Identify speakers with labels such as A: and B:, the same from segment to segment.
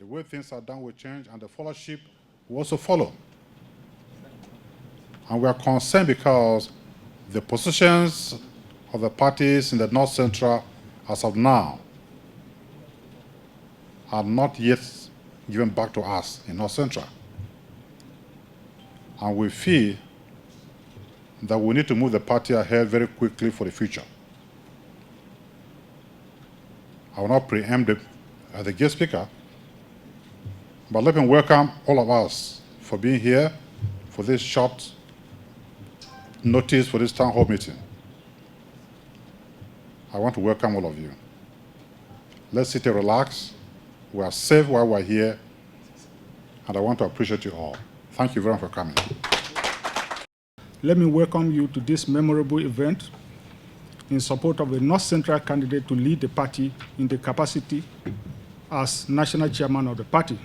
A: The way things are done will change, and the followership will also follow. And we are concerned because the positions of the parties in the North Central, as of now, are not yet given back to us in North Central. And we feel that we need to move the party ahead very quickly for the future. I will not preempt the guest speaker, but let me welcome all of us for being here for this short notice for this town hall meeting. I want to welcome all of you. Let's sit and relax. We are safe while we're here, and I want to appreciate you all. Thank you very much for coming.
B: Let me welcome you to this memorable event in support of a North Central candidate to lead the party in the capacity as national chairman of the party.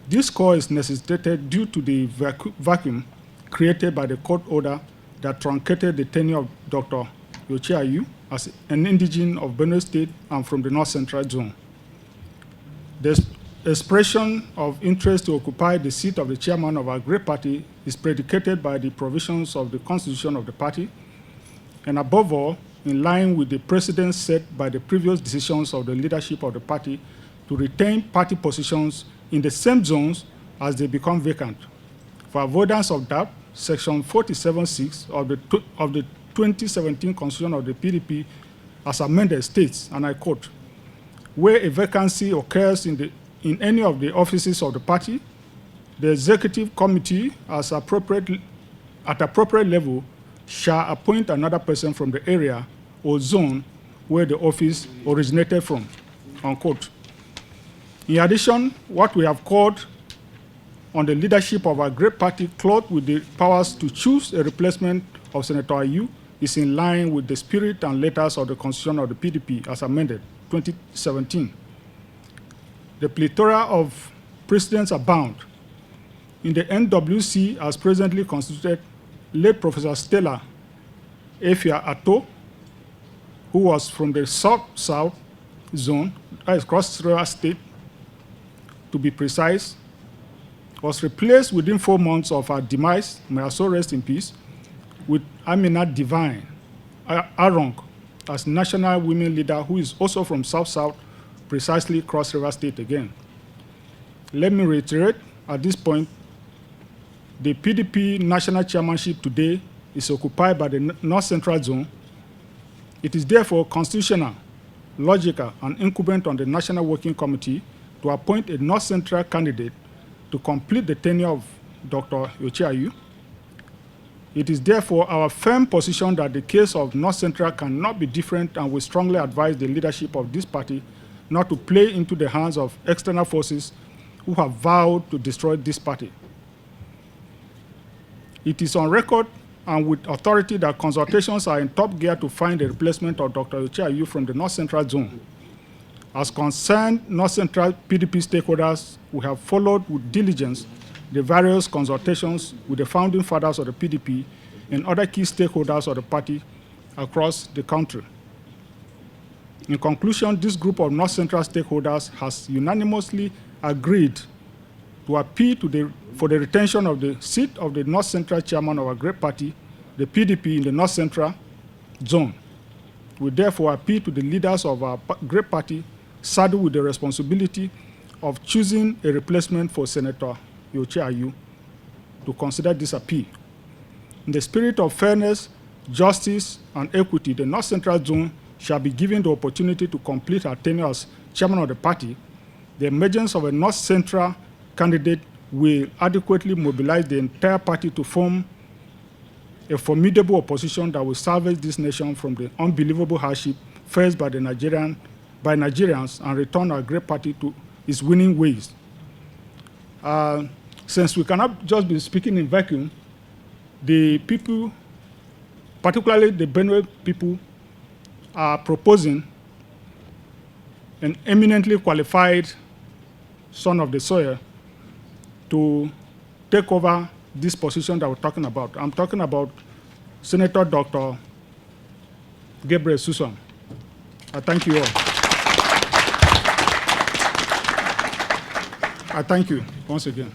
B: This call is necessitated due to the vacuum created by the court order that truncated the tenure of Dr. Yochiayu as an indigene of Benue State and from the North Central Zone. The expression of interest to occupy the seat of the chairman of our great party is predicated by the provisions of the constitution of the party, and above all, in line with the precedent set by the previous decisions of the leadership of the party to retain party positions in the same zones as they become vacant. For avoidance of doubt, Section 47(6) of the 2017 Constitution of the PDP as amended states, and I quote, where a vacancy occurs in any of the offices of the party, the executive committee at appropriate level shall appoint another person from the area or zone where the office originated from, unquote. In addition, what we have called on the leadership of our great party, clothed with the powers to choose a replacement of Senator Ayu, is in line with the spirit and letters of the Constitution of the PDP as amended 2017. The plethora of precedents abound. In the NWC, as presently constituted, late Professor Stella Efia Ato, who was from the South Zone, that is Cross River State, to be precise, was replaced within 4 months of her demise, may her soul rest in peace, with Amina Divine Arong as national women leader, who is also from South, precisely Cross River State again. Let me reiterate at this point, the PDP national chairmanship today is occupied by the North Central Zone. It is therefore constitutional, logical, and incumbent on the National Working Committee to appoint a North Central candidate to complete the tenure of Dr. Yochiayu. It is therefore our firm position that the case of North Central cannot be different, and we strongly advise the leadership of this party not to play into the hands of external forces who have vowed to destroy this party. It is on record and with authority that consultations are in top gear to find a replacement of Dr. Yochiayu from the North Central Zone. As concerned North Central PDP stakeholders, we have followed with diligence the various consultations with the founding fathers of the PDP and other key stakeholders of the party across the country. In conclusion, this group of North Central stakeholders has unanimously agreed to appeal for the retention of the seat of the North Central chairman of our great party, the PDP in the North Central Zone. We therefore appeal to the leaders of our great party saddled with the responsibility of choosing a replacement for Senator Yochiayu to consider this appeal. In the spirit of fairness, justice, and equity, the North Central Zone shall be given the opportunity to complete her tenure as chairman of the party. The emergence of a North Central candidate will adequately mobilize the entire party to form a formidable opposition that will salvage this nation from the unbelievable hardship faced by Nigerians and return our great party to its winning ways. Since we cannot just be speaking in vacuum, the people, particularly the Benue people, are proposing an eminently qualified son of the soil to take over this position that we're talking about. I'm talking about Senator Dr. Gabriel Suswam. I thank you all. I thank you once again.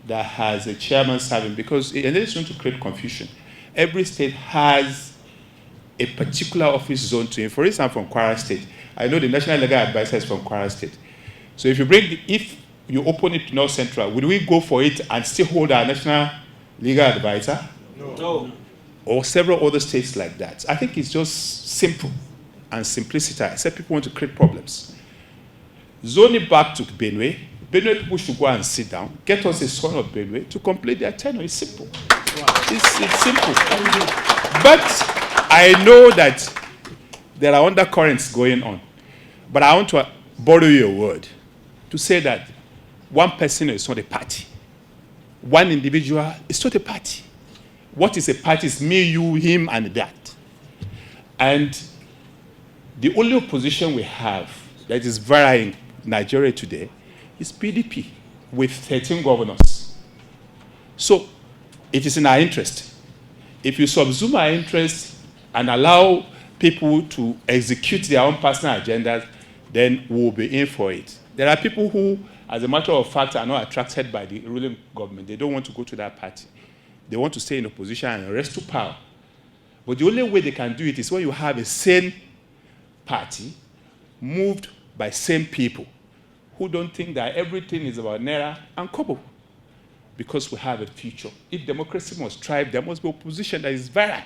C: That has a chairman serving, because and it's going to create confusion. Every state has a particular office zone to him. For instance, I'm from Kwara State. I know the National Legal Advisor is from Kwara State. So if you open it to North Central, would we go for it and still hold our National Legal Advisor?
D: No.
C: Or several other states like that. I think it's just simple and simplicity, except people want to create problems. Zone it back to Benue. Benue people should go and sit down, get us a son of Benue to complete their tenure. It's simple. It's simple. But I know that there are undercurrents going on. But I want to borrow your word to say that one person is not a party. One individual is not a party. What is a party is me, you, him, and that. And the only opposition we have that is varying in Nigeria today is PDP with 13 governors. So it is in our interest. If you subsume our interest and allow people to execute their own personal agendas, then we'll be in for it. There are people who, as a matter of fact, are not attracted by the ruling government. They don't want to go to that party. They want to stay in opposition and rest to power. But the only way they can do it is when you have a sane party moved by same people who don't think that everything is about naira and kobo, because we have a future. If democracy must thrive, there must be opposition that is viral.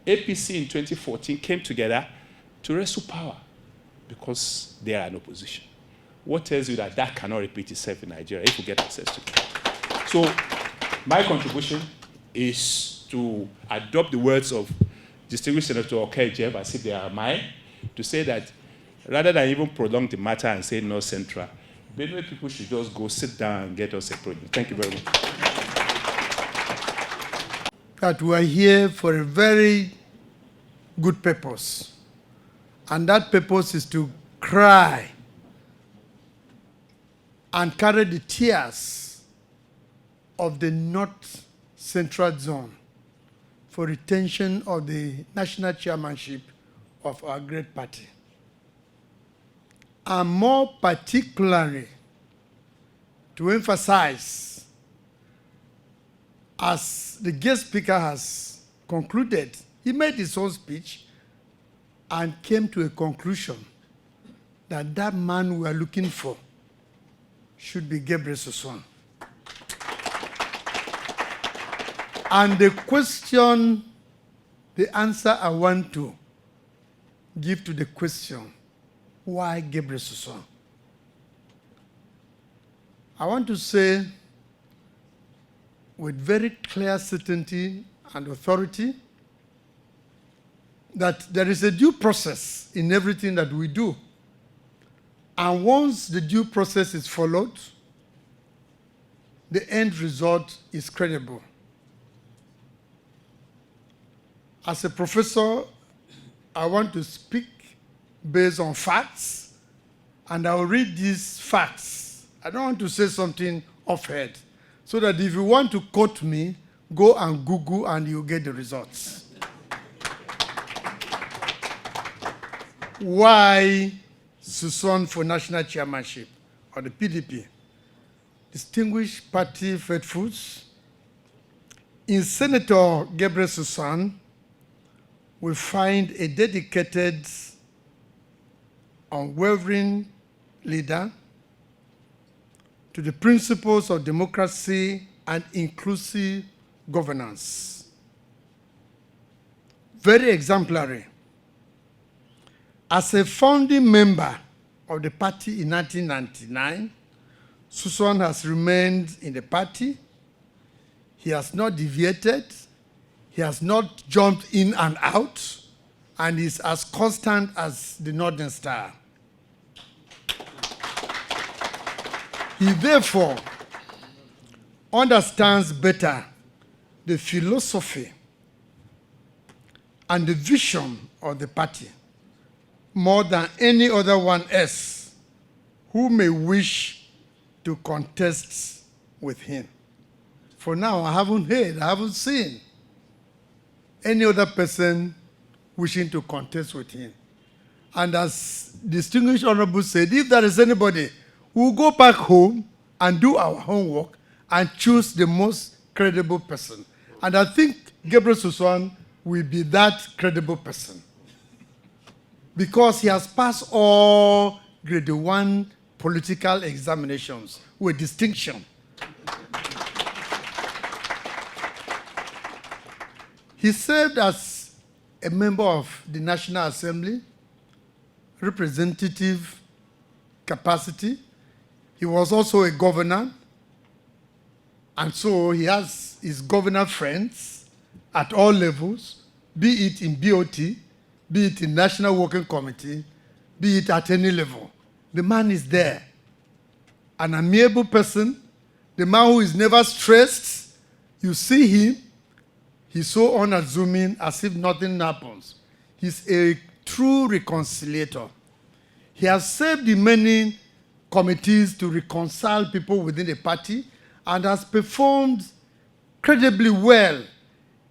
C: APC in 2014 came together to wrestle power because they are an opposition. What tells you that that cannot repeat itself in Nigeria if we get access to it? So my contribution is to adopt the words of distinguished Senator Okejev as if they are mine, to say that rather than even prolong the matter and say North Central, Benue people should just go sit down and get us a project. Thank you very much.
D: That we are here for a very good purpose. And that purpose is to cry and carry the tears of the North Central Zone for retention of the national chairmanship of our great party. And more particularly, to emphasize, as the guest speaker has concluded, he made his own speech and came to a conclusion that that man we are looking for should be Gabriel Suswam. And the question, the answer I want to give to the question, why Gabriel Suswam? I want to say with very clear certainty and authority that there is a due process in everything that we do. And once the due process is followed, the end result is credible. As a professor, I want to speak based on facts, and I will read these facts. I don't want to say something off-head, so that if you want to quote me, go and Google and you'll get the results. Why Suswam for national chairmanship, or the PDP? Distinguished party faithfuls, in Senator Gabriel Suswam, we find a dedicated, unwavering leader to the principles of democracy and inclusive governance. Very exemplary. As a founding member of the party in 1999, Suswam has remained in the party. He has not deviated. He has not jumped in and out, and is as constant as the Northern Star. He therefore understands better the philosophy and the vision of the party more than any other one else who may wish to contest with him. For now, I haven't heard, I haven't seen any other person wishing to contest with him. And as distinguished honorable said, if there is anybody we'll go back home and do our homework and choose the most credible person. And I think Gabriel Suswam will be that credible person, because he has passed all grade 1 political examinations with distinction. He served as a member of the National Assembly, representative capacity. He was also a governor, and so he has his governor friends at all levels, be it in BOT, be it in National Working Committee, be it at any level. The man is there. An amiable person, the man who is never stressed. You see him, he's so unassuming as if nothing happens. He's a true reconciliator. He has served in many committees to reconcile people within the party and has performed credibly well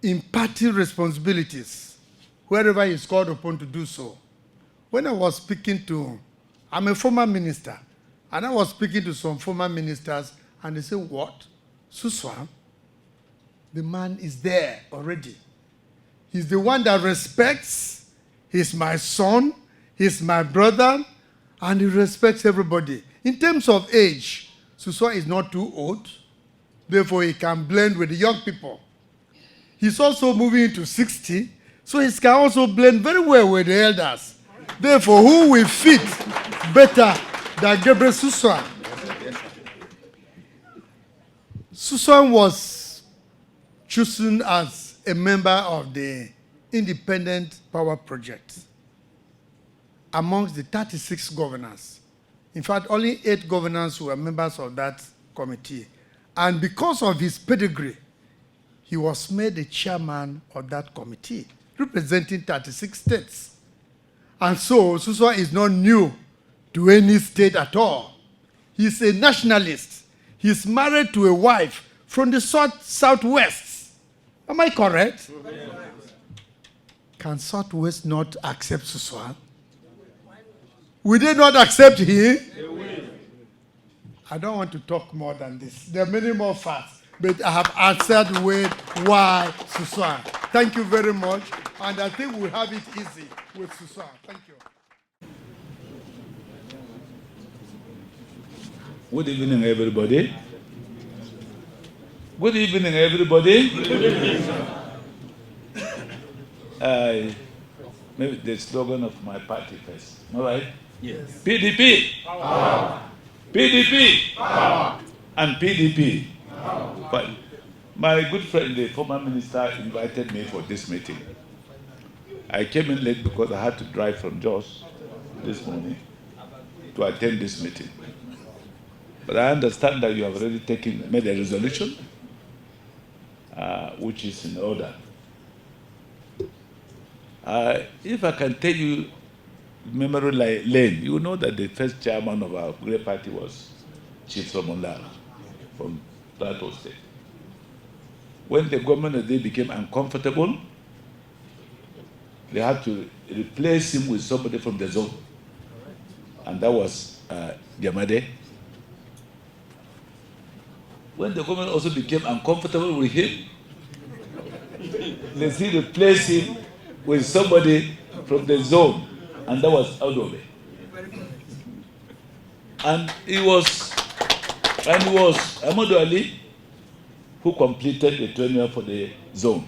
D: in party responsibilities wherever he's called upon to do so. When I was speaking to, I'm a former minister, and I was speaking to some former ministers, and they said, what? Suswam? The man is there already. He's the one that respects. He's my son. He's my brother. And he respects everybody. In terms of age, Suswam is not too old. Therefore, he can blend with the young people. He's also moving into 60, so he can also blend very well with the elders. Therefore, who will fit better than Gabriel Suswam? Suswam was chosen as a member of the Independent Power Project amongst the 36 governors. In fact, only 8 governors were members of that committee. And because of his pedigree, he was made the chairman of that committee, representing 36 states. And so, Suswam is not new to any state at all. He's a nationalist. He's married to a wife from the Southwest. Am I correct? Yes. Can Southwest not accept Suswam? Will they not accept him? I don't want to talk more than this. There are many more facts, but I have answered with why Suswam. Thank you very much, and I think we'll have it easy with Suswam. Thank you.
E: Good evening, everybody. Good evening, everybody. Maybe the slogan of my party first. All right? Yes. PDP. Power. PDP. Power. And PDP. Power. But my good friend, the former minister, invited me for this meeting. I came in late because I had to drive from Jos this morning to attend this meeting. But I understand that you have already made a resolution, which is in order. If I can tell you memory lane, you know that the first chairman of our great party was Chief Solomon Lara from Plateau State. When the government of the day became uncomfortable, they had to replace him with somebody from the zone. And that was Jamade. When the government also became uncomfortable with him, they replaced him with somebody from the zone, and that was Adobe. And it was Amadou Ali who completed the tenure for the zone,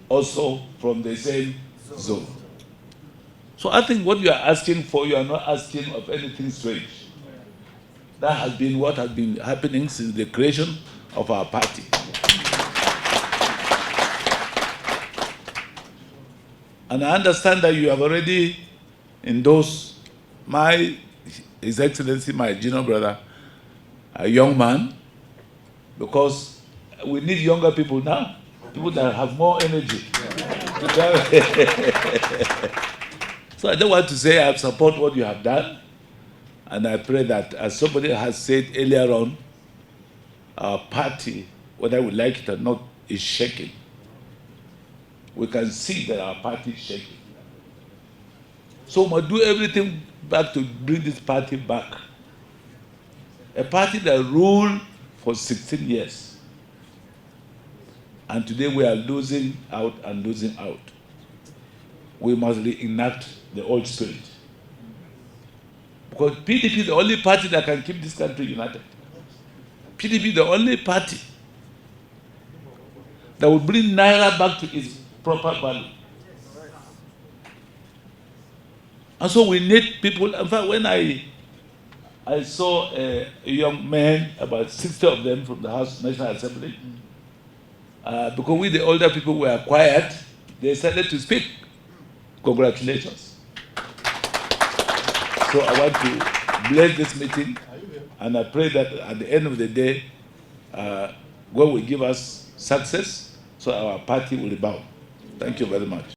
E: also from the same zone. So I think what you are asking for, you are not asking of anything strange. That has been what has been happening since the creation of our party. And I understand that you have already endorsed His Excellency, my junior brother, a young man, because we need younger people now, people that have more energy. So I don't want to say I support what you have done, and I pray that, as somebody has said earlier on, our party, whether we like it or not, is shaking. We can see that our party is shaking. So we must do everything back to bring this party back A party that ruled for 16 years. And today we are losing out and losing out. We must reenact the old spirit. Because PDP is the only party that can keep this country united. PDP is the only party that will bring naira back to its proper value. And so we need people. In fact, when I saw a young man, about 60 of them from the House National Assembly, because we, the older people, were quiet, they started to speak. Congratulations. So I want to bless this meeting, and I pray that at the end of the day, God will give us success, so our party will rebound. Thank you very much.